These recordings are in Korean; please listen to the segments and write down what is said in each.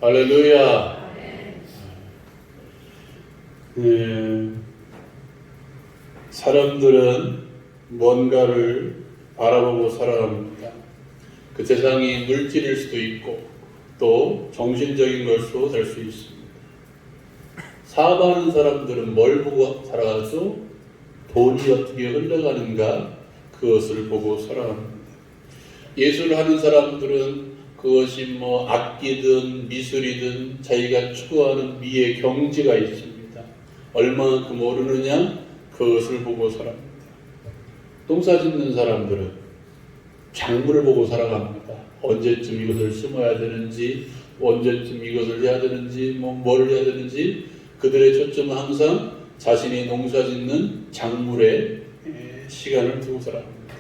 할렐루야. 사람들은 뭔가를 바라보고 살아갑니다. 그 세상이 물질일 수도 있고 또 정신적인 것도 될 수 있습니다. 사업하는 사람들은 뭘 보고 살아가서 돈이 어떻게 흘러가는가 그것을 보고 살아갑니다. 예술을 하는 사람들은 그것이 악기든 미술이든 자기가 추구하는 미의 경지가 있습니다. 얼마만큼 오르느냐 그것을 보고 살아갑니다. 농사 짓는 사람들은 작물을 보고 살아갑니다. 언제쯤 이것을 심어야 되는지, 언제쯤 이것을 해야 되는지, 뭘 해야 되는지 그들의 초점은 항상 자신이 농사 짓는 작물에 시간을 두고 살아갑니다.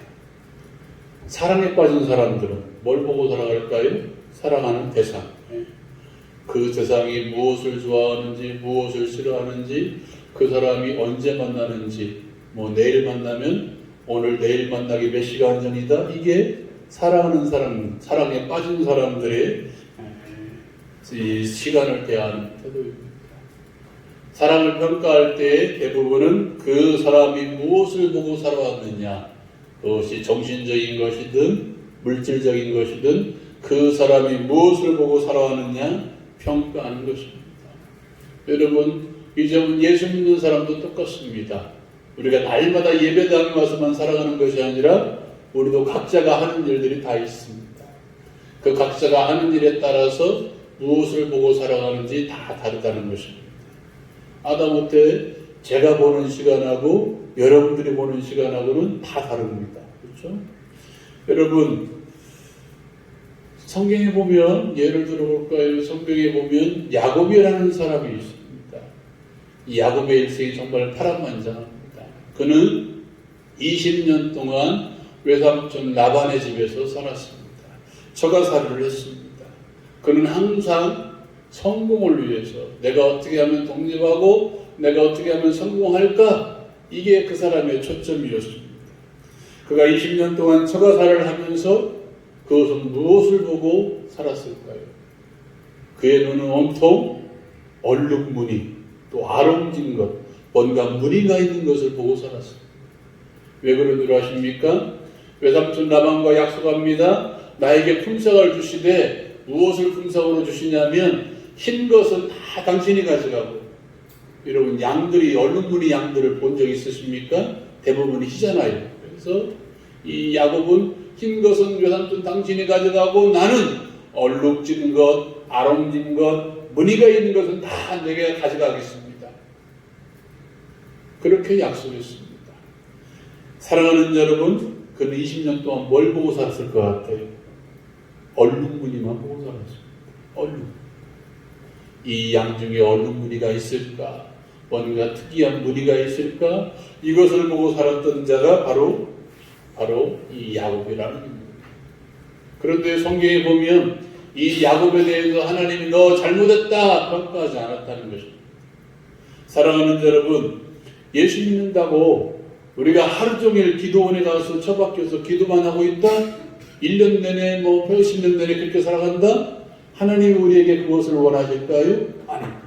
사랑에 빠진 사람들은 뭘 보고 살아갈까요? 사랑하는 대상. 그 대상이 무엇을 좋아하는지, 무엇을 싫어하는지, 그 사람이 언제 만나는지, 내일 만나면 오늘 내일 만나기 몇 시간 전이다. 이게 사랑하는 사람, 사랑에 빠진 사람들의 이 시간을 대하는 태도입니다. 사랑을 평가할 때 대부분은 그 사람이 무엇을 보고 살아왔느냐, 그것이 정신적인 것이든 물질적인 것이든 그 사람이 무엇을 보고 살아왔느냐 평가하는 것입니다. 여러분, 이제는 예수 믿는 사람도 똑같습니다. 우리가 날마다 예배당에 와서만 살아가는 것이 아니라 우리도 각자가 하는 일들이 다 있습니다. 그 각자가 하는 일에 따라서 무엇을 보고 살아가는지 다 다르다는 것입니다. 아다못해 제가 보는 시간하고 여러분들이 보는 시간하고는 다 다릅니다. 그렇죠? 여러분, 성경에 보면 예를 들어볼까요? 성경에 보면 야곱이라는 사람이 있습니다. 이 야곱의 일생이 정말 파란만장합니다. 그는 20년 동안 외삼촌 라반의 집에서 살았습니다. 처가살이를 했습니다. 그는 항상 성공을 위해서 내가 어떻게 하면 독립하고 내가 어떻게 하면 성공할까? 이게 그 사람의 초점이었습니다. 그가 20년 동안 처가살이를 하면서 그것은 무엇을 보고 살았을까요? 그의 눈은 온통 얼룩무늬, 또 아롱진 것, 뭔가 무늬가 있는 것을 보고 살았습니다. 왜 그런 줄 아십니까? 외삼촌 라반과 약속합니다. 나에게 품삯을 주시되 무엇을 품삯으로 주시냐면 흰 것은 다 당신이 가져가고, 여러분 양들이 얼룩무늬 양들을 본 적 있으십니까? 대부분이 희잖아요. 그래서 이 야곱은 흰 것은 외삼촌 당신이 가져가고 나는 얼룩진 것, 아롱진 것, 무늬가 있는 것은 다 내가 가져가겠습니다. 그렇게 약속했습니다. 사랑하는 여러분, 그는 20년 동안 뭘 보고 살았을 것 같아요? 얼룩무늬만 보고 살았습니다. 얼룩. 이 양 중에 얼룩무늬가 있을까? 뭔가 특이한 무늬가 있을까? 이것을 보고 살았던 자가 바로 이 야곱이라는 겁니다. 그런데 성경에 보면 이 야곱에 대해서 하나님이 너 잘못했다 평가하지 않았다는 것입니다. 사랑하는 여러분, 예수 믿는다고 우리가 하루 종일 기도원에 가서 처박혀서 기도만 하고 있다? 1년 내내 몇십 년 내내 그렇게 살아간다? 하나님이 우리에게 그것을 원하실까요? 아닙니다.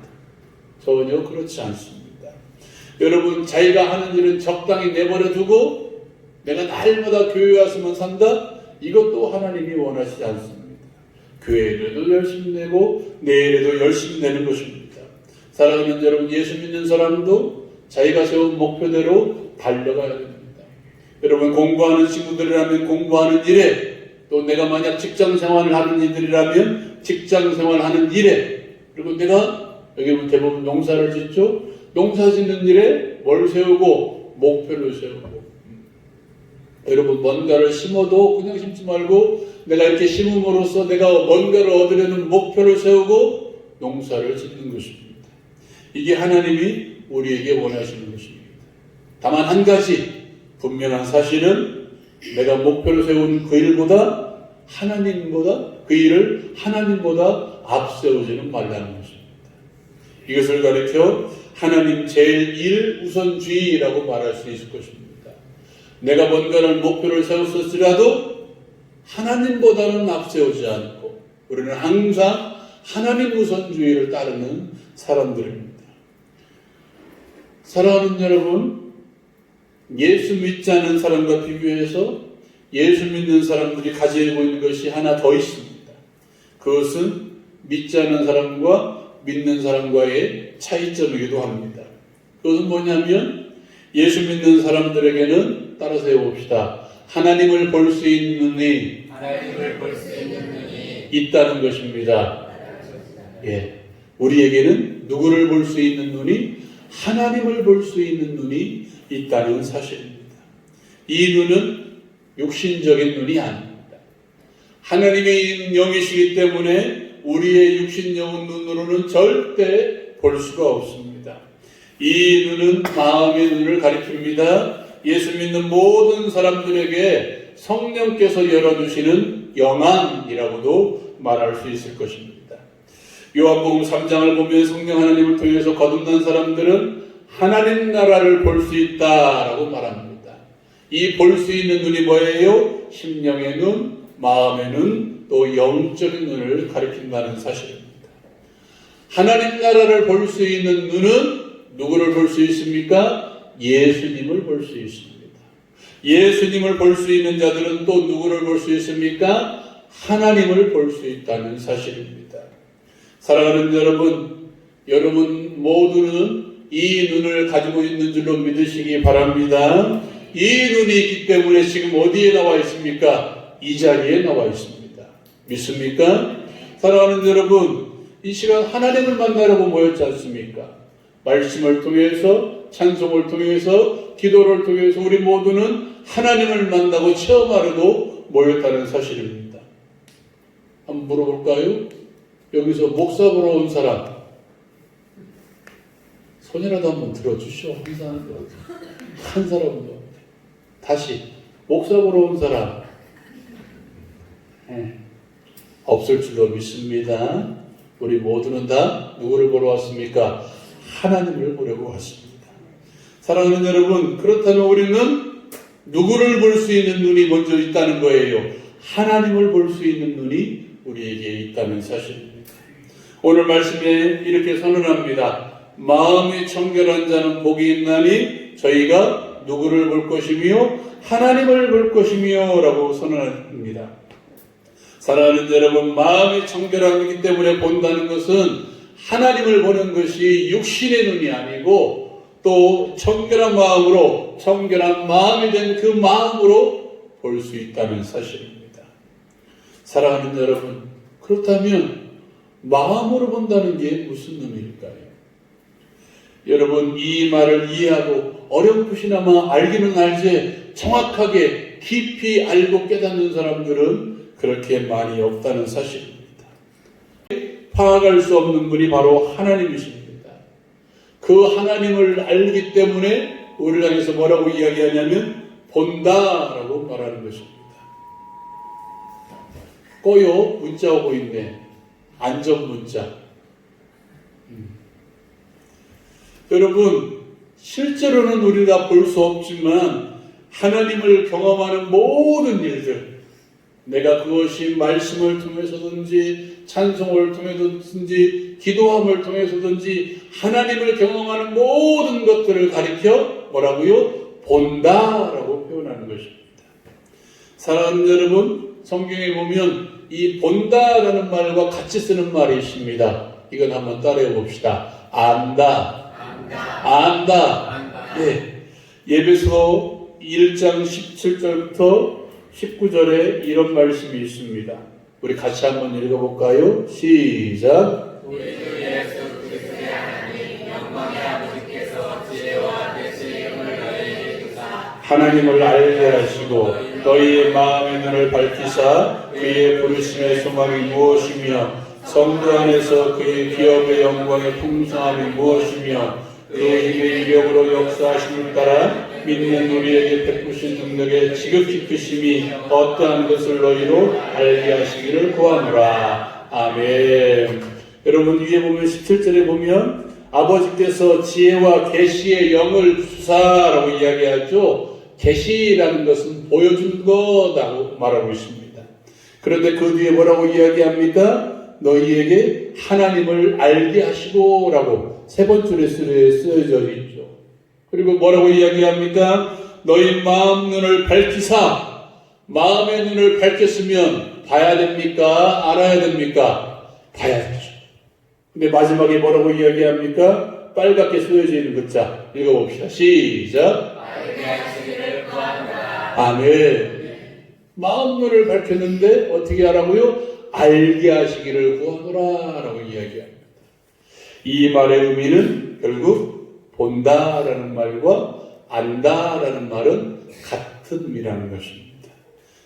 전혀 그렇지 않습니다. 여러분, 자기가 하는 일은 적당히 내버려 두고 내가 날마다 교회 와서만 산다? 이것도 하나님이 원하시지 않습니다. 교회에도 열심히 내고 내일에도 열심히 내는 것입니다. 사랑하는 여러분, 예수 믿는 사람도 자기가 세운 목표대로 달려가야 됩니다. 여러분, 공부하는 친구들이라면 공부하는 일에, 또 내가 만약 직장 생활을 하는 이들이라면 직장 생활하는 일에, 그리고 내가 여기 대부분 농사를 짓죠. 농사 짓는 일에 뭘 세우고 목표를 세우고, 여러분 뭔가를 심어도 그냥 심지 말고 내가 이렇게 심음으로써 내가 뭔가를 얻으려는 목표를 세우고 농사를 짓는 것입니다. 이게 하나님이 우리에게 원하시는 것입니다. 다만 한 가지 분명한 사실은 내가 목표를 세운 그 일보다 그 일을 하나님보다 앞세우지는 말라는 것입니다. 이것을 가리켜 하나님 제일 우선주의라고 말할 수 있을 것입니다. 내가 뭔가를 목표를 세웠을지라도 하나님보다는 앞세우지 않고 우리는 항상 하나님 우선주의를 따르는 사람들입니다. 사랑하는 여러분, 예수 믿지 않은 사람과 비교해서 예수 믿는 사람들이 가지고 있는 것이 하나 더 있습니다. 그것은 믿지 않은 사람과 믿는 사람과의 차이점이기도 합니다. 그것은 뭐냐면 예수 믿는 사람들에게는 따라서 해봅시다. 하나님을 볼 수 있는 눈이 있다는 것입니다. 예, 우리에게는 누구를 볼 수 있는 눈이? 하나님을 볼 수 있는 눈이 있다는 사실입니다. 이 눈은 육신적인 눈이 아닙니다. 하나님의 영이시기 때문에 우리의 육신적인 눈으로는 절대 볼 수가 없습니다. 이 눈은 마음의 눈을 가리킵니다. 예수 믿는 모든 사람들에게 성령께서 열어주시는 영안이라고도 말할 수 있을 것입니다. 요한복음 3장을 보면 성령 하나님을 통해서 거듭난 사람들은 하나님 나라를 볼 수 있다라고 말합니다. 이 볼 수 있는 눈이 뭐예요? 심령의 눈, 마음의 눈, 또 영적인 눈을 가리킨다는 사실입니다. 하나님 나라를 볼 수 있는 눈은 누구를 볼 수 있습니까? 예수님을 볼 수 있습니다. 예수님을 볼 수 있는 자들은 또 누구를 볼 수 있습니까? 하나님을 볼 수 있다는 사실입니다. 사랑하는 여러분 모두는 이 눈을 가지고 있는 줄로 믿으시기 바랍니다. 이 눈이 있기 때문에 지금 어디에 나와 있습니까? 이 자리에 나와 있습니다. 믿습니까? 사랑하는 여러분, 이 시간 하나님을 만나려고 모였지 않습니까? 말씀을 통해서, 찬송을 통해서, 기도를 통해서 우리 모두는 하나님을 만나고 체험하려고 모였다는 사실입니다. 한번 물어볼까요? 여기서 목사 보러 온 사람 손이라도 한번 들어주시오. 한 사람도. 다시 목사 보러 온 사람 없을 줄로 믿습니다. 우리 모두는 다 누구를 보러 왔습니까? 하나님을 보려고 왔습니다. 사랑하는 여러분, 그렇다면 우리는 누구를 볼 수 있는 눈이 먼저 있다는 거예요. 하나님을 볼 수 있는 눈이 우리에게 있다는 사실입니다. 오늘 말씀에 이렇게 선언합니다. 마음이 청결한 자는 복이 있나니 저희가 누구를 볼 것이며 하나님을 볼 것이며 라고 선언합니다. 사랑하는 여러분, 마음이 청결하기 때문에 본다는 것은 하나님을 보는 것이 육신의 눈이 아니고 또 청결한 마음으로, 청결한 마음이 된 그 마음으로 볼 수 있다는 사실입니다. 사랑하는 여러분, 그렇다면 마음으로 본다는 게 무슨 의미일까요? 여러분, 이 말을 이해하고 어렴풋이나마 알기는 알지 정확하게 깊이 알고 깨닫는 사람들은 그렇게 많이 없다는 사실입니다. 파악할 수 없는 분이 바로 하나님이십니다. 그 하나님을 알기 때문에 우리를 향해서 뭐라고 이야기하냐면 본다라고 말하는 것입니다. 꺼요, 문자 오고 있네. 안전 문자. 여러분, 실제로는 우리가 볼 수 없지만 하나님을 경험하는 모든 일들, 내가 그것이 말씀을 통해서든지 찬송을 통해서든지 기도함을 통해서든지 하나님을 경험하는 모든 것들을 가리켜 뭐라고요? 본다라고 표현하는 것입니다. 사랑하는 여러분, 성경에 보면 이 본다라는 말과 같이 쓰는 말이 있습니다. 이건 한번 따라해 봅시다. 안다. 예. 예배서 1장 17절부터 19절에 이런 말씀이 있습니다. 우리 같이 한번 읽어볼까요? 시작. 우리 주 예수 그리스도의 하나님 영광의 아버지께서 지혜와 계시의 힘을 너희에게 주사 하나님을 알게 하시고 너희의 마음의 눈을 밝히사 그의 부르심의 소망이 무엇이며 성도 안에서 그의 기업의 영광의 풍성함이 무엇이며 그 힘의 이력으로 역사하심을 따라 믿는 우리에게 베푸신 능력의 지극히 크심이 어떠한 것을 너희로 알게 하시기를 구하노라. 아멘. 여러분, 위에 보면 17절에 보면 아버지께서 지혜와 계시의 영을 주사라고 이야기하죠. 계시라는 것은 보여준 거라고 말하고 있습니다. 그런데 그 뒤에 뭐라고 이야기합니까? 너희에게 하나님을 알게 하시고라고 세 번째 레슨에 쓰여져 있죠. 그리고 뭐라고 이야기합니까? 너희 마음 눈을 밝히사. 마음의 눈을 밝혔으면 봐야 됩니까? 알아야 됩니까? 봐야죠. 근데 마지막에 뭐라고 이야기합니까? 빨갛게 쓰여져 있는 글자 읽어봅시다. 시작. 알게 하시기를 구한다. 아멘. 마음 눈을 밝혔는데 어떻게 하라고요? 알게 하시기를 구하노라 라고 이야기합니다. 이 말의 의미는 결국 본다라는 말과 안다라는 말은 같은 의미라는 것입니다.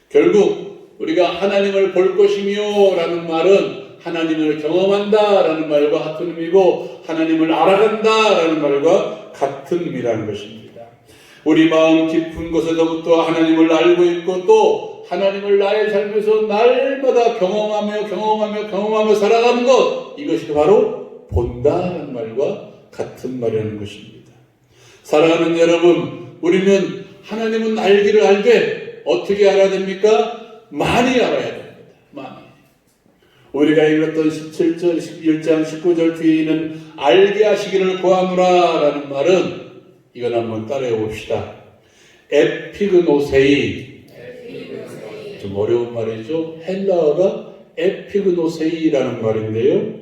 결국 우리가 하나님을 볼 것이며 라는 말은 하나님을 경험한다 라는 말과 같은 의미고 하나님을 알아간다 라는 말과 같은 의미라는 것입니다. 우리 마음 깊은 곳에서부터 하나님을 알고 있고 또 하나님을 나의 삶에서 날마다 경험하며 살아가는 것, 이것이 바로 본다는 말과 같은 말이라는 것입니다. 사랑하는 여러분, 우리는 하나님은 알기를 알되 어떻게 알아야 됩니까? 많이 알아야 됩니다. 많이. 우리가 읽었던 17절, 11장, 19절 뒤에 있는 알게 하시기를 구하노라 라는 말은 이건 한번 따라해 봅시다. 에피그노세이. 좀 어려운 말이죠. 헬라어가 에피그노세이라는 말인데요.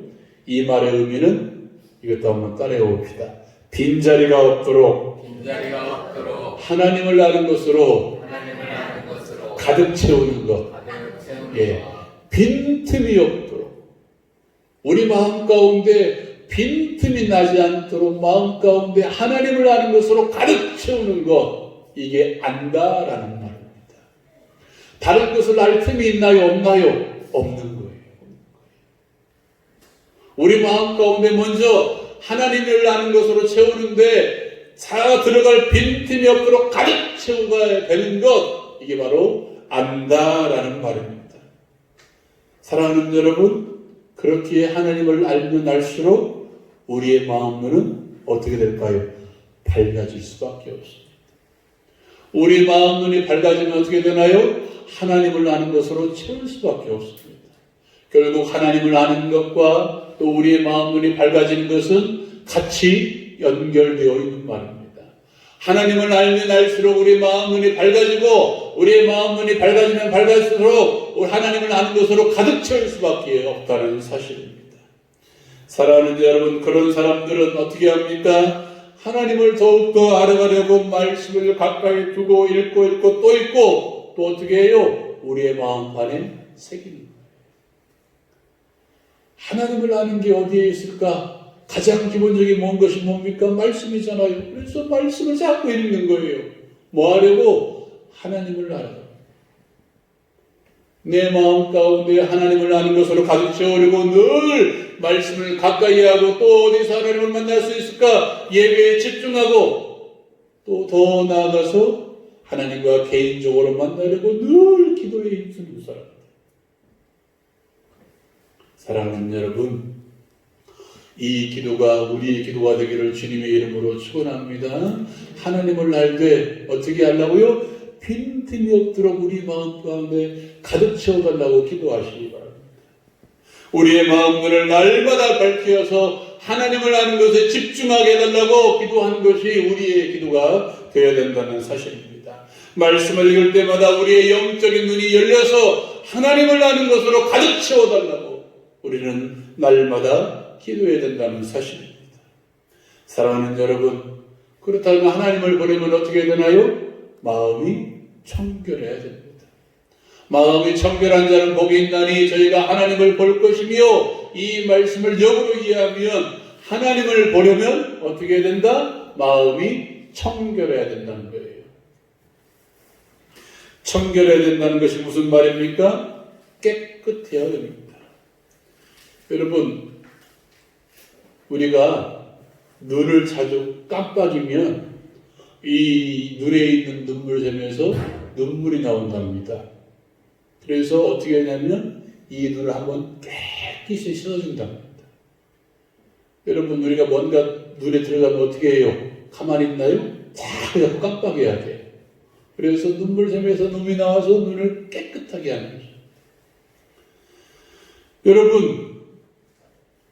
이 말의 의미는 이것도 한번 따라해 봅시다. 빈자리가 없도록 하나님을 아는 것으로 가득 채우는 것. 예. 빈틈이 없도록 우리 마음 가운데 빈틈이 나지 않도록 마음 가운데 하나님을 아는 것으로 가득 채우는 것. 이게 안다라는 말입니다. 다른 것을 알 틈이 있나요? 없나요? 없는 거예요. 우리 마음 가운데 먼저 하나님을 아는 것으로 채우는데 자 들어갈 빈틈이 없도록 가득 채우가 되는 것, 이게 바로 안다라는 말입니다. 사랑하는 여러분, 그렇게 하나님을 알면 알수록 우리의 마음눈은 어떻게 될까요? 밝아질 수밖에 없습니다. 우리 마음눈이 밝아지면 어떻게 되나요? 하나님을 아는 것으로 채울 수밖에 없습니다. 결국 하나님을 아는 것과 또 우리의 마음눈이 밝아지는 것은 같이 연결되어 있는 말입니다. 하나님을 알면 알수록 우리 마음눈이 밝아지고 우리의 마음눈이 밝아지면 밝아질수록 하나님을 아는 것으로 가득 채울 수밖에 없다는 사실입니다. 사랑하는 여러분, 그런 사람들은 어떻게 합니까? 하나님을 더욱더 알아가려고 말씀을 가까이 두고 읽고 또 읽고 또 어떻게 해요? 우리의 마음판에 새기는 거예요. 하나님을 아는 게 어디에 있을까? 가장 기본적인 것이 뭡니까? 말씀이잖아요. 그래서 말씀을 자꾸 읽는 거예요. 뭐 하려고? 하나님을 알아요. 내 마음 가운데 하나님을 아는 것으로 가득 채우려고 늘 말씀을 가까이 하고 또 어디서 하나님을 만날 수 있을까? 예배에 집중하고 또 더 나아가서 하나님과 개인적으로 만나려고 늘 기도에 힘쓰는 사람들. 사랑하는 여러분, 이 기도가 우리의 기도가 되기를 주님의 이름으로 축원합니다. 하나님을 알되 어떻게 하려고요? 빈틈이 없도록 우리 마음 가운데 가득 채워달라고 기도하시기 바랍니다. 우리의 마음들을 날마다 밝혀서 하나님을 아는 것에 집중하게 해달라고 기도하는 것이 우리의 기도가 되어야 된다는 사실입니다. 말씀을 읽을 때마다 우리의 영적인 눈이 열려서 하나님을 아는 것으로 가득 채워달라고 우리는 날마다 기도해야 된다는 사실입니다. 사랑하는 여러분, 그렇다면 하나님을 보려면 어떻게 되나요? 마음이 청결해야 됩니다. 마음이 청결한 자는 복이 있나니 저희가 하나님을 볼 것이며, 이 말씀을 역으로 이해하면 하나님을 보려면 어떻게 해야 된다? 마음이 청결해야 된다는 거예요. 청결해야 된다는 것이 무슨 말입니까? 깨끗해야 됩니다. 여러분, 우리가 눈을 자주 깜빡이면 이 눈에 있는 눈물샘에서 눈물이 나온답니다. 그래서 어떻게 하냐면 이 눈을 한번 깨끗이 씻어준답니다. 여러분, 우리가 뭔가 눈에 들어가면 어떻게 해요? 가만히 있나요? 자꾸 깜빡여야 돼요. 그래서 눈물샘에서 눈이 나와서 눈을 깨끗하게 하는 거죠. 여러분,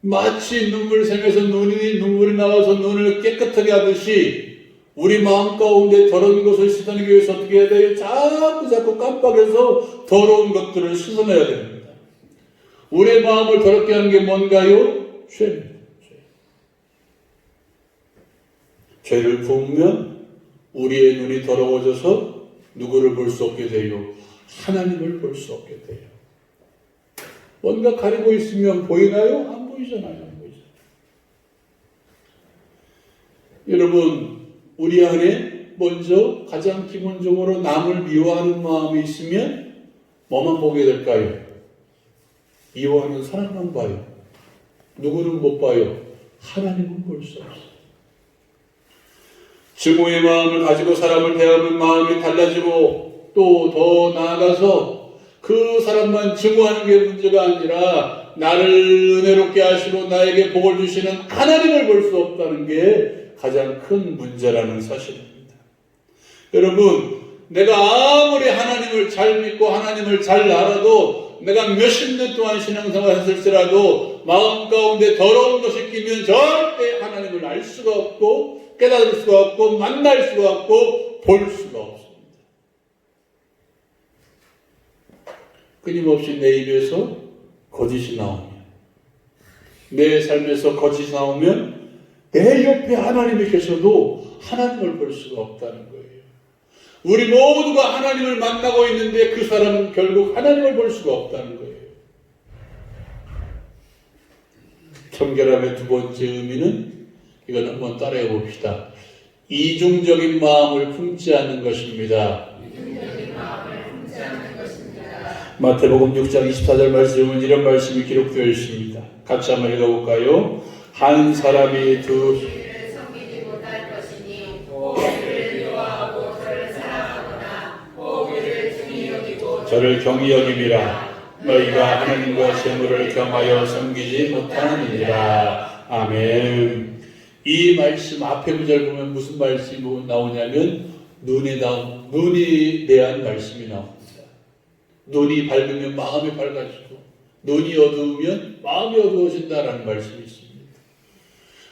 마치 눈물샘에서 눈물이 나와서 눈을 깨끗하게 하듯이 우리 마음 가운데 더러운 것을 씻어내기 위해서 어떻게 해야 돼요? 자꾸 깜빡해서 더러운 것들을 씻어내야 됩니다. 우리의 마음을 더럽게 하는 게 뭔가요? 죄입니다. 죄를 부으면 우리의 눈이 더러워져서 누구를 볼 수 없게 돼요? 하나님을 볼 수 없게 돼요. 뭔가 가리고 있으면 보이나요? 안 보이잖아요. 안 보이잖아요. 여러분, 우리 안에 먼저 가장 기본적으로 남을 미워하는 마음이 있으면 뭐만 보게 될까요? 미워하는 사람만 봐요. 누구는 못 봐요? 하나님은 볼 수 없어요. 증오의 마음을 가지고 사람을 대하는 마음이 달라지고 또 더 나아가서 그 사람만 증오하는 게 문제가 아니라 나를 은혜롭게 하시고 나에게 복을 주시는 하나님을 볼 수 없다는 게 가장 큰 문제라는 사실입니다. 여러분, 내가 아무리 하나님을 잘 믿고 하나님을 잘 알아도 내가 몇십 년 동안 신앙생활을 했을지라도 마음 가운데 더러운 것이 끼면 절대 하나님을 알 수가 없고 깨달을 수가 없고 만날 수가 없고 볼 수가 없습니다. 끊임없이 내 입에서 거짓이 나오면, 내 삶에서 거짓이 나오면 내 옆에 하나님이 계셔도 하나님을 볼 수가 없다는 거예요. 우리 모두가 하나님을 만나고 있는데 그 사람은 결국 하나님을 볼 수가 없다는 거예요. 청결함의 두 번째 의미는 이건 한번 따라해 봅시다. 이중적인 마음을 품지 않는 것입니다. 마태복음 6장 24절 말씀은 이런 말씀이 기록되어 있습니다. 같이 한번 읽어볼까요? 한 사람이 두 섬기지 못할 것이니 오기를 미워하고 저를 사랑하거나 오기를 중히 여기고 저를 경히 여김이라. 너희가 하나님과 재물을 경하여 섬기지 못하느니라. 아멘. 이 말씀 앞에 구절 보면 무슨 말씀이 나오냐면 눈에 대한 말씀이 나옵니다. 눈이 밝으면 마음이 밝아지고 눈이 어두우면 마음이 어두워진다라는 말씀이 있습니다.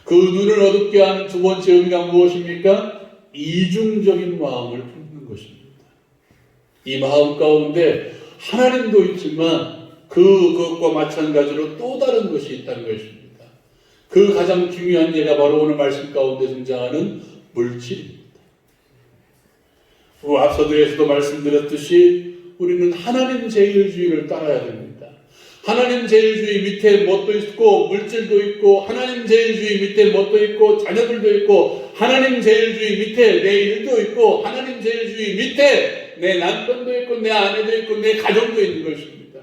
그 눈을 어둡게 하는 두 번째 의미가 무엇입니까? 이중적인 마음을 품는 것입니다. 이 마음 가운데 하나님도 있지만 그것과 마찬가지로 또 다른 것이 있다는 것입니다. 그 가장 중요한 예가 바로 오늘 말씀 가운데 등장하는 물질입니다. 앞서도에서도 말씀드렸듯이 우리는 하나님 제일주의를 따라야 됩니다. 하나님 제일주의 밑에 뭣도 있고 물질도 있고 하나님 제일주의 밑에 뭣도 있고 자녀들도 있고 하나님 제일주의 밑에 내 일도 있고 하나님 제일주의 밑에 내 남편도 있고 내 아내도 있고 내 가정도 있는 것입니다.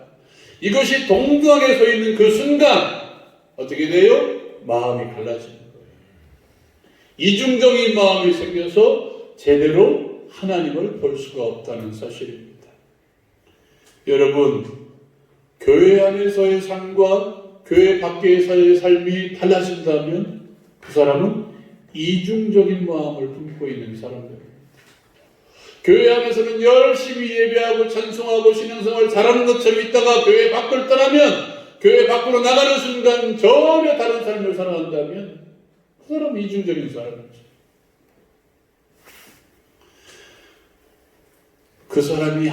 이것이 동등하게 서 있는 그 순간 어떻게 돼요? 마음이 갈라지는 거예요. 이중적인 마음이 생겨서 제대로 하나님을 볼 수가 없다는 사실입니다. 여러분, 교회 안에서의 삶과 교회 밖에서의 삶이 달라진다면 그 사람은 이중적인 마음을 품고 있는 사람들입니다. 교회 안에서는 열심히 예배하고 찬송하고 신앙생활 잘하는 것처럼 있다가 교회 밖을 떠나면 교회 밖으로 나가는 순간 전혀 다른 삶을 살아간다면 그 사람은 이중적인 사람이죠. 그 사람이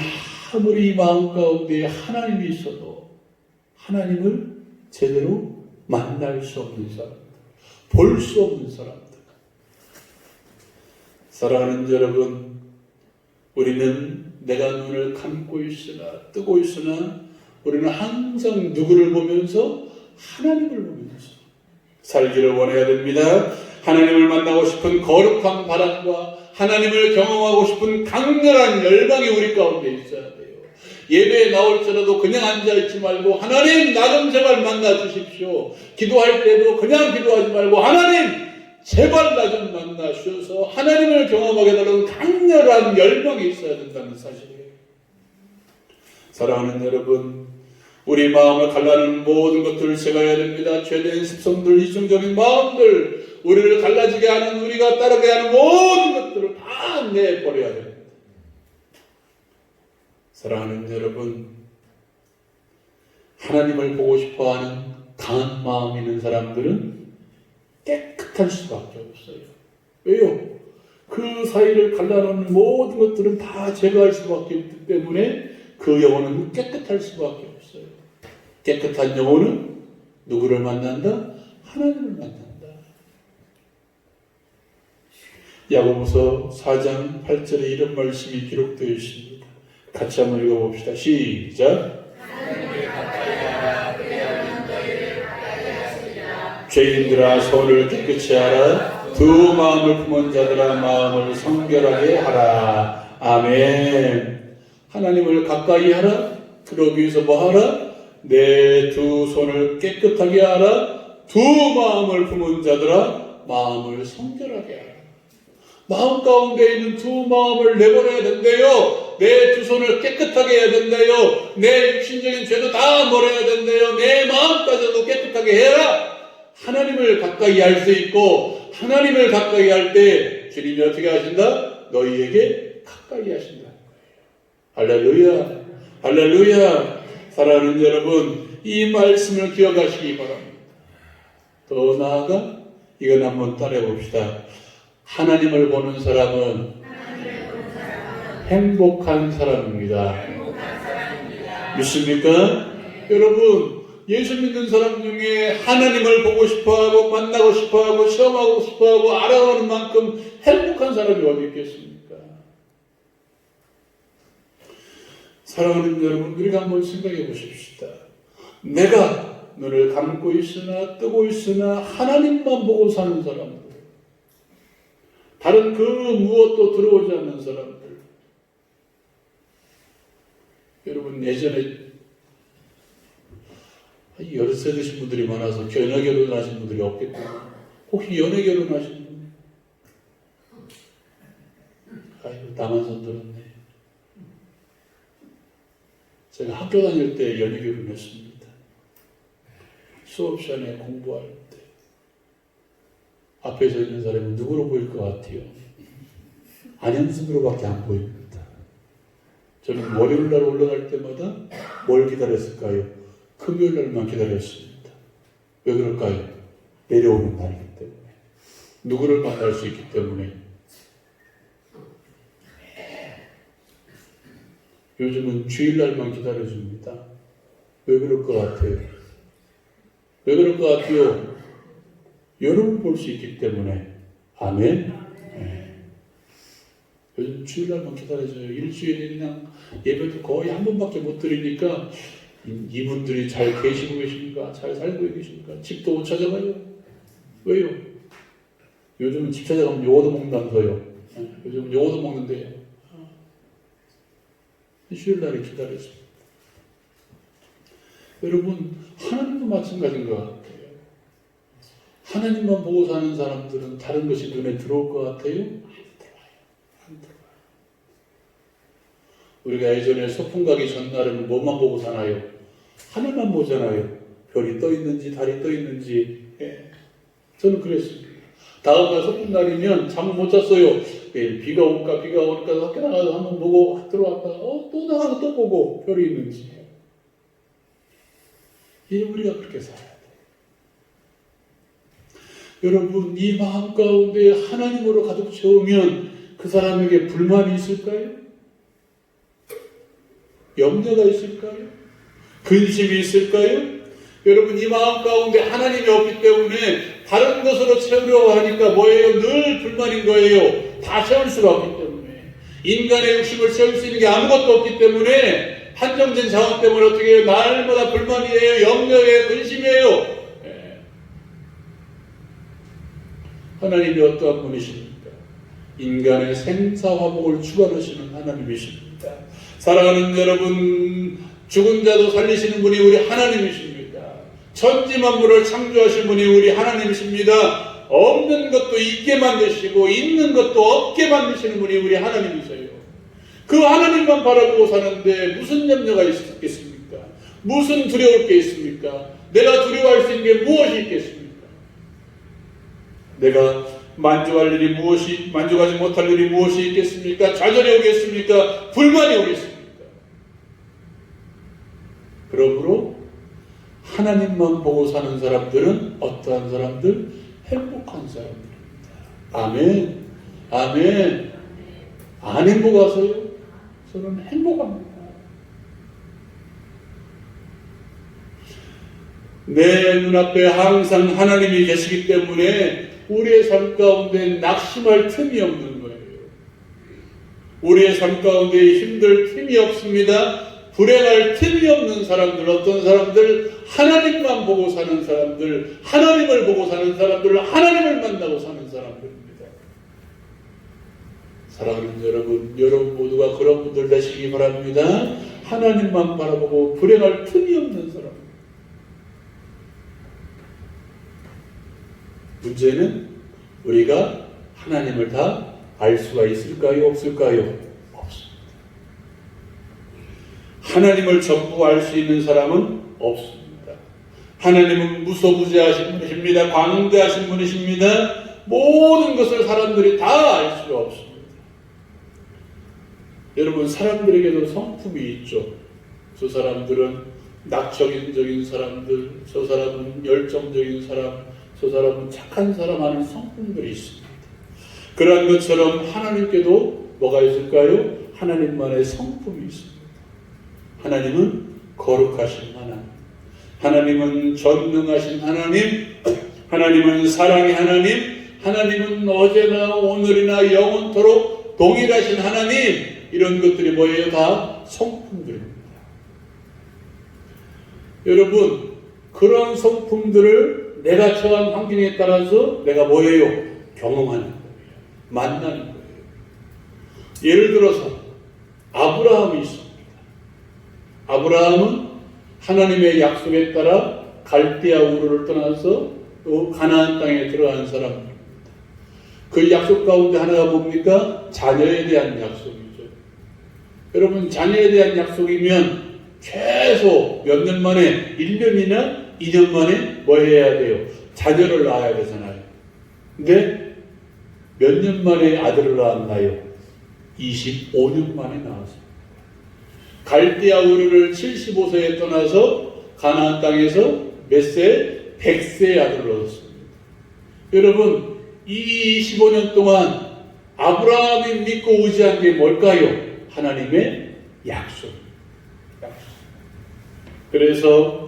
아무리 마음 가운데 하나님이 있어도 하나님을 제대로 만날 수 없는 사람들, 볼 수 없는 사람들. 사랑하는 여러분, 우리는 내가 눈을 감고 있으나 뜨고 있으나 우리는 항상 누구를 보면서 하나님을 보면서 살기를 원해야 됩니다. 하나님을 만나고 싶은 거룩한 바람과 하나님을 경험하고 싶은 강렬한 열망이 우리 가운데 있어야 돼요. 예배에 나올지라도 그냥 앉아있지 말고 하나님 나 좀 제발 만나 주십시오. 기도할 때도 그냥 기도하지 말고 하나님 제발 나 좀 만나 주셔서 하나님을 경험하게 되는 강렬한 열망이 있어야 된다는 사실이에요. 사랑하는 여러분, 우리 마음을 갈라내는 모든 것들을 제거해야 됩니다. 죄된 습성들, 이중적인 마음들, 우리를 갈라지게 하는, 우리가 따르게 하는 모든 것들을 다 내버려야 됩니다. 사랑하는 여러분, 하나님을 보고 싶어하는 강한 마음 있는 사람들은 깨끗할 수밖에 없어요. 왜요? 그 사이를 갈라놓는 모든 것들은 다 제거할 수밖에 없기 때문에 그 영혼은 깨끗할 수밖에 없어요. 깨끗한 영혼은 누구를 만난다? 하나님을 만난다. 야고보서 4장 8절에 이런 말씀이 기록되어 있습니다. 같이 한번 읽어봅시다. 시작. 죄인들아 손을 깨끗이 하라. 두 마음을 품은 자들아 마음을 성결하게 하라. 아멘. 하나님을 가까이 하라. 그러기 위해서 뭐 하라? 내 두 손을 깨끗하게 하라. 두 마음을 품은 자들아 마음을 성결하게 하라. 마음 가운데 있는 두 마음을 내버려야 된대요. 내 두 손을 깨끗하게 해야 된대요. 내 육신적인 죄도 다 버려야 된대요. 내 마음까지도 깨끗하게 해라. 하나님을 가까이 할 수 있고, 하나님을 가까이 할 때 주님이 어떻게 하신다? 너희에게 가까이 하신다. 할렐루야, 할렐루야. 사랑하는 여러분, 이 말씀을 기억하시기 바랍니다. 더 나아가 이건 한번 따라해 봅시다. 하나님을 보는 사람은 행복한 사람입니다. 믿습니까? 여러분, 예수 믿는 사람 중에 하나님을 보고 싶어하고 만나고 싶어하고 시험하고 싶어하고 알아가는 만큼 행복한 사람이 어디 있겠습니까? 사랑하는 여러분, 우리가 한번 생각해 보십시다. 내가 눈을 감고 있으나 뜨고 있으나 하나님만 보고 사는 사람들, 다른 그 무엇도 들어오지 않는 사람들. 여러분, 예전에 연세 드신 분들이 많아서 연애 결혼하신 분들이 없기 때문에 혹시 연애 결혼하신 분? 아이고, 나만 손 들었네. 제가 학교 다닐 때 연애 결혼했습니다. 수업 시간에 공부할 때 앞에 서 있는 사람은 누구로 보일 것 같아요? 안현승으로밖에 안 보입니다. 저는 월요일 날 올라갈 때마다 뭘 기다렸을까요? 금요일 날만 기다렸습니다. 왜 그럴까요? 내려오는 날이기 때문에. 누구를 만날 수 있기 때문에. 요즘은 주일날만 기다려줍니다. 왜 그럴 것 같아요? 왜 그럴 것 같아요? 여러분 볼 수 있기 때문에. 아멘? 네. 요즘 주일날만 기다려줘요. 일주일에 그냥 예배도 거의 한 번밖에 못 드리니까 이분들이 잘 계시고 계십니까? 잘 살고 계십니까? 집도 못 찾아가요. 왜요? 요즘은 집 찾아가면 요거도 먹는다면서요. 요즘은 요거도 먹는데요. 주일날에 기다렸습니다. 여러분, 하나님도 마찬가지인 것 같아요. 하나님만 보고 사는 사람들은 다른 것이 눈에 들어올 것 같아요? 안 들어와요. 우리가 예전에 소풍 가기 전날에는 뭐만 보고 사나요? 하늘만 보잖아요. 별이 떠 있는지 달이 떠 있는지. 예. 저는 그랬습니다. 다음날 소풍 날이면 잠을 못 잤어요. 예, 비가 올까 밖에 나가서 한번 보고 들어왔다가 또 나가서 또 보고 별이 있는지. 이 우리가 그렇게 살아야 돼요. 여러분, 이 마음 가운데 하나님으로 가득 채우면 그 사람에게 불만이 있을까요? 염려가 있을까요? 근심이 있을까요? 여러분, 이 마음 가운데 하나님이 없기 때문에 다른 것으로 채우려고 하니까 뭐예요? 늘 불만인 거예요. 다 채울 수가 없기 때문에. 인간의 욕심을 채울 수 있는 게 아무것도 없기 때문에 한정된 자원 때문에 어떻게 해요? 날마다 불만이에요. 염려예요. 근심이에요. 네. 하나님이 어떠한 분이십니까? 인간의 생사화복을 주관하시는 하나님이십니다. 사랑하는 여러분, 죽은 자도 살리시는 분이 우리 하나님이십니다. 천지만물을 창조하신 분이 우리 하나님이십니다. 없는 것도 있게 만드시고 있는 것도 없게 만드시는 분이 우리 하나님이세요. 그 하나님만 바라보고 사는데 무슨 염려가 있겠습니까? 무슨 두려울 게 있습니까? 내가 두려워할 수 있는 게 무엇이 있겠습니까? 내가 만족하지 못할 일이 무엇이 있겠습니까? 좌절이 오겠습니까? 불만이 오겠습니까? 그러므로 하나님만 보고 사는 사람들은 어떠한 사람들? 행복한 사람들입니다. 아멘. 아멘. 안 행복하세요? 저는 행복합니다. 내 눈앞에 항상 하나님이 계시기 때문에 우리의 삶 가운데 낙심할 틈이 없는 거예요. 우리의 삶 가운데 힘들 틈이 없습니다. 불행할 틈이 없는 사람들, 어떤 사람들, 하나님만 보고 사는 사람들, 하나님을 보고 사는 사람들, 하나님을 만나고 사는 사람들입니다. 사랑하는 여러분, 여러분 모두가 그런 분들 되시기 바랍니다. 하나님만 바라보고 불행할 틈이 없는 사람. 문제는 우리가 하나님을 다 알 수가 있을까요? 없을까요? 없습니다. 하나님을 전부 알 수 있는 사람은 없습니다. 하나님은 무소부재하신 분이십니다. 광대하신 분이십니다. 모든 것을 사람들이 다 알 수가 없습니다. 여러분, 사람들에게도 성품이 있죠. 저 사람들은 낙천적인 사람들, 저 사람은 열정적인 사람, 저 사람은 착한 사람 하는 성품들이 있습니다. 그러한 것처럼 하나님께도 뭐가 있을까요? 하나님만의 성품이 있습니다. 하나님은 거룩하신 하나님, 하나님은 전능하신 하나님, 하나님은 사랑의 하나님, 하나님은 어제나 오늘이나 영원토록 동일하신 하나님. 이런 것들이 뭐예요? 다 성품들입니다. 여러분, 그런 성품들을 내가 처한 환경에 따라서 내가 뭐예요? 경험하는 거예요. 만나는 거예요. 예를 들어서 아브라함이 있습니다. 아브라함은 하나님의 약속에 따라 갈대아 우르를 떠나서 또 가나안 땅에 들어간 사람입니다. 그 약속 가운데 하나가 뭡니까? 자녀에 대한 약속이죠. 여러분, 자녀에 대한 약속이면 최소 몇 년 만에 1년이나 2년 만에 뭐 해야 돼요? 자녀를 낳아야 되잖아요. 근데 몇 년 만에 아들을 낳았나요? 25년 만에 낳았습니다. 갈대아 우르를 75세에 떠나서 가나안 땅에서 몇 세? 100세의 아들을 얻었습니다. 여러분, 이 25년 동안 아브라함이 믿고 의지한 게 뭘까요? 하나님의 약속. 그래서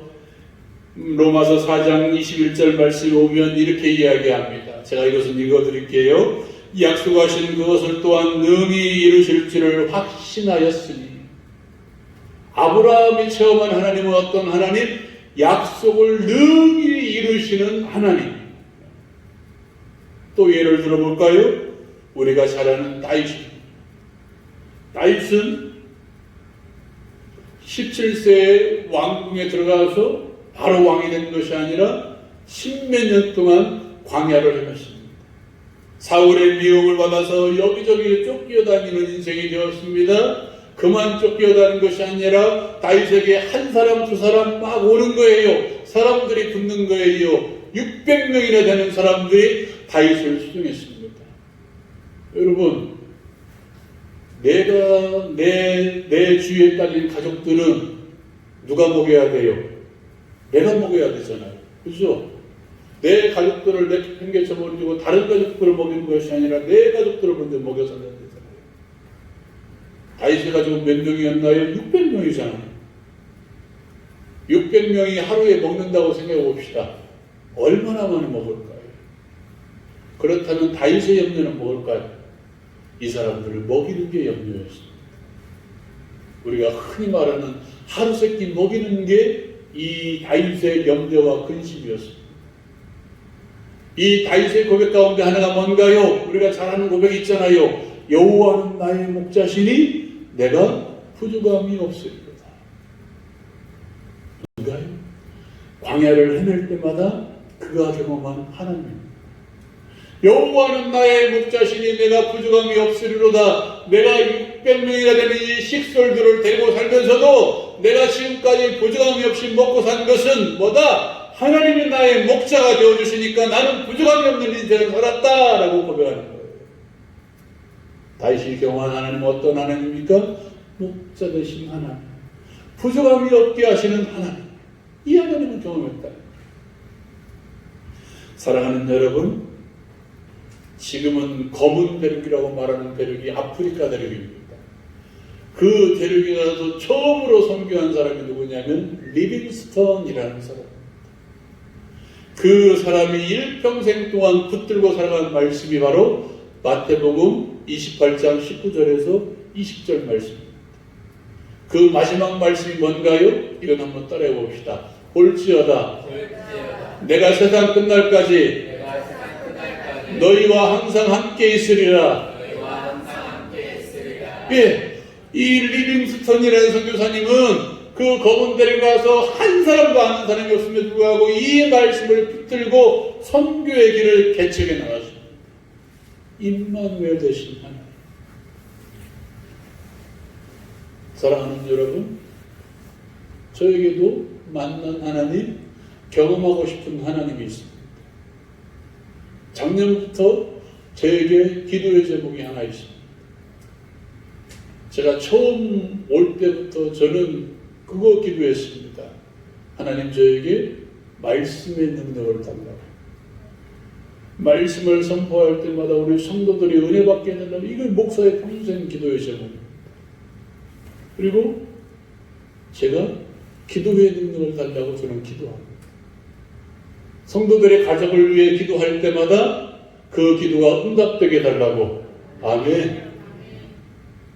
로마서 4장 21절 말씀 오면 이렇게 이야기합니다. 제가 이것은 읽어드릴게요. 약속하신 그것을 또한 능히 이루실 줄을 확신하였으니. 아브라함이 체험한 하나님은 어떤 하나님? 약속을 능히 이루시는 하나님. 또 예를 들어볼까요? 우리가 잘 아는 다윗입니다. 다윗은 17세에 왕궁에 들어가서 바로 왕이 된 것이 아니라 10몇 년 동안 광야를 헤맸습니다. 사울의 미움을 받아서 여기저기 쫓겨다니는 인생이 되었습니다. 그만 쫓겨다니는 것이 아니라 다윗에게 한 사람 두 사람 막 오는 거예요. 사람들이 붙는 거예요. 600명이나 되는 사람들이 다윗을 수중했습니다. 여러분, 내가 내 주위에 딸린 가족들은 누가 먹여야 돼요? 내가 먹여야 되잖아요. 그죠? 내 가족들을 내팽개쳐 버리고 다른 가족들을 먹이는 것이 아니라 내 가족들을 먼저 먹여서 해야 되잖아요. 다윗의 가족은 몇 명이었나요? 600명이잖아요. 600명이 하루에 먹는다고 생각해 봅시다. 얼마나 많이 먹을까요? 그렇다면 다윗의 염려는 뭘까요? 이 사람들을 먹이는 게 염려였습니다. 우리가 흔히 말하는 하루 세끼 먹이는 게 이 다윗의 염려와 근심이었습니다. 이 다윗의 고백 가운데 하나가 뭔가요? 우리가 잘 아는 고백이 있잖아요. 여호와는 나의 목자시니 내가 부족함이 없으리로다. 뭔가요? 광야를 헤맬 때마다 그가 경험한 하나님. 여호와는 나의 목자시니 내가 부족함이 없으리로다. 내가 600명이나 되는 이 식솔들을 데리고 살면서도 내가 지금까지 부족함이 없이 먹고 산 것은 뭐다? 하나님이 나의 목자가 되어주시니까 나는 부족함이 없는 인생을 살았다라고 고백하는 거예요. 다윗이 경험한 하나님은 어떤 하나님입니까? 목자 되신 하나님, 부족함이 없게 하시는 하나님. 이 하나님을 경험했다. 사랑하는 여러분, 지금은 검은 대륙이라고 말하는 대륙이 아프리카 대륙입니다. 그 대륙에 가서 처음으로 선교한 사람이 누구냐면 리빙스턴이라는 사람입니다. 그 사람이 일평생 동안 붙들고 살아간 말씀이 바로 마태복음 28장 19절에서 20절 말씀입니다. 그 마지막 말씀이 뭔가요? 이건 한번 따라해 봅시다. 볼지어다 내가 세상 끝날까지 너희와 항상 함께 있으리라. 예, 이 리빙스턴이라는 선교사님은 그 검은 대륙에 가서 한 사람도 아는 사람이 없음에도 불구하고 이 말씀을 붙들고 선교의 길을 개척해 나가십니다. 임마누엘 되신 하나님. 사랑하는 여러분, 저에게도 만난 하나님, 경험하고 싶은 하나님이 있습니다. 작년부터 저에게 기도의 제목이 하나 있습니다. 제가 처음 올 때부터 저는 그거 기도했습니다. 하나님 저에게 말씀의 능력을 달라고. 말씀을 선포할 때마다 우리 성도들이 은혜 받게 해달라고. 이걸 목사의 평생 기도의 제목입니다. 그리고 제가 기도의 능력을 달라고 저는 기도합니다. 성도들의 가족을 위해 기도할 때마다 그 기도가 응답되게 해달라고. 아멘.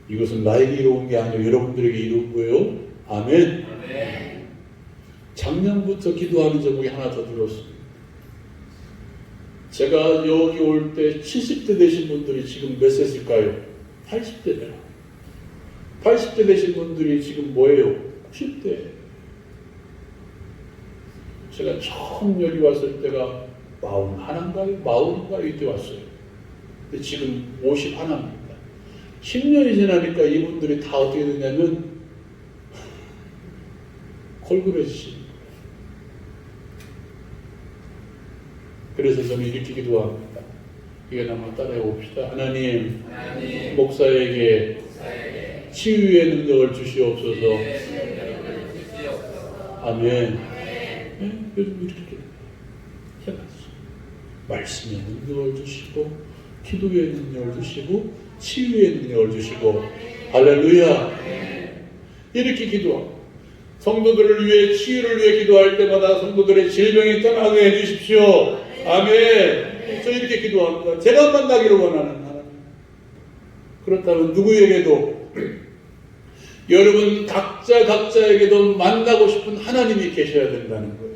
이것은 나에게 이루어온 게 아니고 여러분들에게 이루어온 거예요. 아멘. 작년부터 기도하는 제목이 하나 더 들었습니다. 제가 여기 올 때 70대 되신 분들이 지금 몇 세일까요? 80대잖아. 80대 되신 분들이 지금 뭐예요? 90대. 제가 처음 여기 왔을 때가 41인가요? 40인가요? 이때 왔어요. 근데 지금 51입니다. 10년이 지나니까 이분들이 다 어떻게 됐냐면 걸그레지십니다. 그래서 저는 이렇게 기도합니다. 이건 한번 따라해 봅시다. 하나님, 목사에게 치유의 능력을 주시옵소서. 아멘. 요즘 이렇게 해봤어. 말씀의 능력을 주시고, 기도의 능력을 주시고, 치유의 능력을 주시고, 할렐루야. 이렇게 기도하고, 성도들을 위해, 치유를 위해 기도할 때마다 성도들의 질병이 떠나게 해주십시오. 아멘. 저 이렇게 기도합니다. 제가 만나기를 원하는 하나님. 그렇다면 누구에게도, 여러분 각자에게도 만나고 싶은 하나님이 계셔야 된다는 거예요.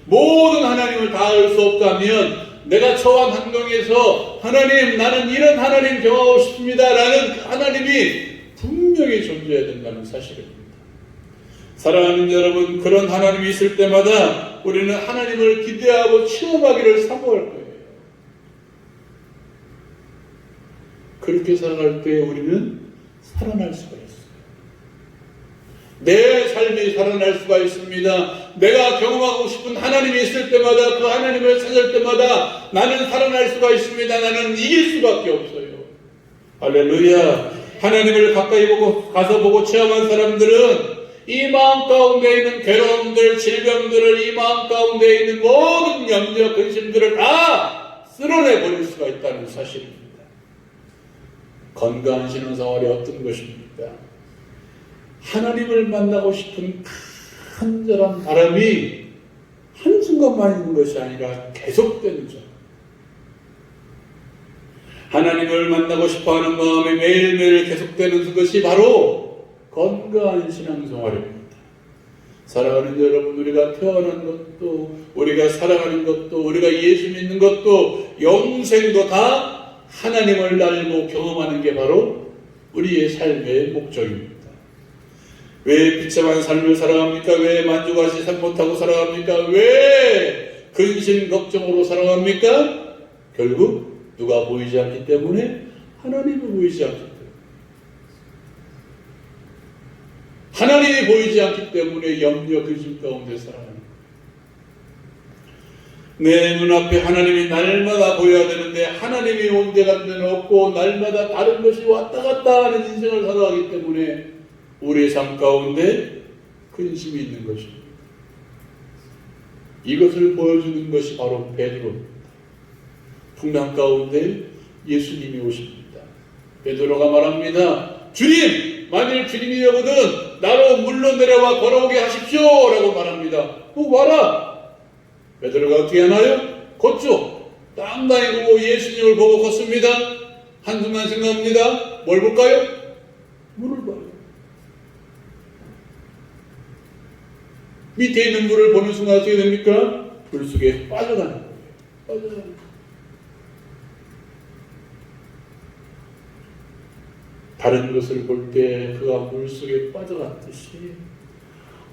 모든 하나님을 다 알 수 없다면 내가 처한 환경에서 하나님, 나는 이런 하나님 경험하고 싶습니다 라는 하나님이 분명히 존재해야 된다는 사실입니다. 사랑하는 여러분, 그런 하나님이 있을 때마다 우리는 하나님을 기대하고 체험하기를 사모할 거예요. 그렇게 살아갈 때 우리는 살아날 수가 있어요. 내 삶이 살아날 수가 있습니다. 내가 경험하고 싶은 하나님이 있을 때마다, 그 하나님을 찾을 때마다 나는 살아날 수가 있습니다. 나는 이길 수밖에 없어요. 할렐루야. 하나님을 가까이 가서 보고 체험한 사람들은 이 마음 가운데 있는 괴로움들, 질병들을, 이 마음 가운데 있는 모든 염려, 근심들을 다 쓸어내 버릴 수가 있다는 사실입니다. 건강한 신앙생활이 어떤 것입니까? 하나님을 만나고 싶은 간절한 바람이 한순간만 있는 것이 아니라 계속되는 점. 하나님을 만나고 싶어하는 마음이 매일매일 계속되는 것이 바로 건강한 신앙생활입니다. 사랑하는 여러분, 우리가 태어난 것도, 우리가 살아가는 것도, 우리가 예수 믿는 것도, 영생도 다 하나님을 알고 경험하는 게 바로 우리의 삶의 목적입니다. 왜 비참한 삶을 살아갑니까? 왜 만족하지 못하고 살아갑니까? 왜 근심 걱정으로 살아갑니까? 결국 누가 보이지 않기 때문에, 하나님이 보이지 않기 때문에, 하나님이 보이지 않기 때문에 염려 근심 가운데 살아갑니다. 내 눈앞에 하나님이 날마다 보여야 되는데 하나님이 온데간 데는 없고 날마다 다른 것이 왔다 갔다 하는 인생을 살아가기 때문에 우리의 삶 가운데 근심이 있는 것입니다. 이것을 보여주는 것이 바로 베드로입니다. 풍랑 가운데 예수님이 오십니다. 베드로가 말합니다. 주님! 만일 주님이거든 나로 물러 내려와 걸어오게 하십시오! 라고 말합니다. 와라! 베드로가 어떻게 하나요? 걷죠. 땅땅히 보고 예수님을 보고 걷습니다. 한순간 생각합니다. 뭘 볼까요? 물을 봐요. 밑에 있는 물을 보는 순간 어떻게 됩니까? 물 속에 빠져가는 거예요. 빠져가는 거예요. 다른 것을 볼 때 그가 물 속에 빠져갔듯이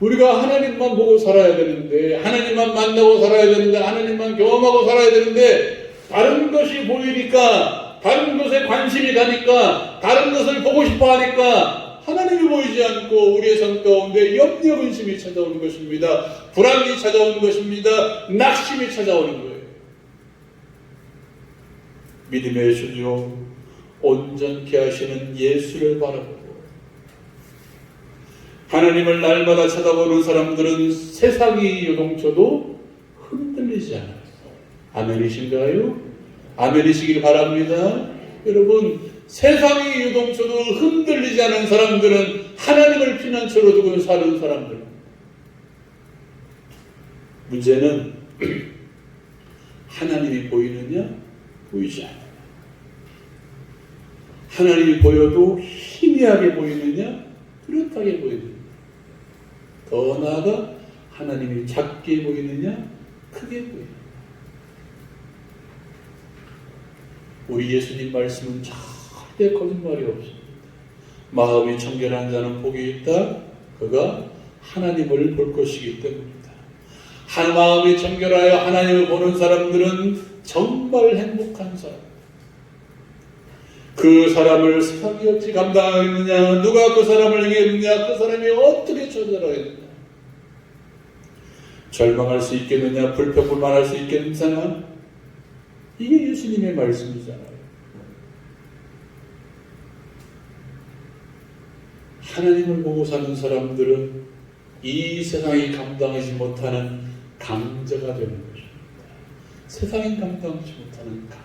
우리가 하나님만 보고 살아야 되는데, 하나님만 만나고 살아야 되는데, 하나님만 경험하고 살아야 되는데, 다른 것이 보이니까, 다른 것에 관심이 가니까, 다른 것을 보고 싶어 하니까 하나님이 보이지 않고 우리의 삶 가운데 염려 근심이 찾아오는 것입니다. 불안이 찾아오는 것입니다. 낙심이 찾아오는 거예요. 믿음의 주요 온전케 하시는 예수를 바라보고 하나님을 날마다 쳐다보는 사람들은 세상이 요동쳐도 흔들리지 않아요. 아멘이신가요? 아멘이시길 바랍니다. 여러분, 세상이 요동쳐도 흔들리지 않은 사람들은 하나님을 피난처로 두고 사는 사람들. 문제는 하나님이 보이느냐 보이지 않느냐. 하나님이 보여도 희미하게 보이느냐 뚜렷하게 보이느냐. 더 나아가 하나님이 작게 보이느냐 크게 보이느냐. 우리 예수님 말씀은 절대 거짓말이 없습니다. 마음이 청결한 자는 복이 있다. 그가 하나님을 볼 것이기 때문이다. 한 마음이 청결하여 하나님을 보는 사람들은 정말 행복한 사람. 그 사람을 세상이 어찌 감당하겠느냐? 누가 그 사람을 이기겠느냐? 그 사람이 어떻게 처절하겠느냐? 절망할 수 있겠느냐? 불평불만할 수 있겠느냐? 이게 예수님의 말씀이잖아요. 하나님을 보고 사는 사람들은 이 세상이 감당하지 못하는 강자가 되는 것입니다. 세상이 감당하지 못하는 강자.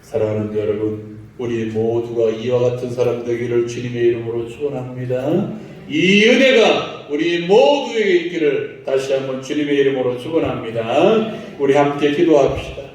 사랑하는 여러분, 우리 모두가 이와 같은 사람 되기를 주님의 이름으로 축원합니다. 이 은혜가 우리 모두에게 있기를 다시 한번 주님의 이름으로 축원합니다. 우리 함께 기도합시다.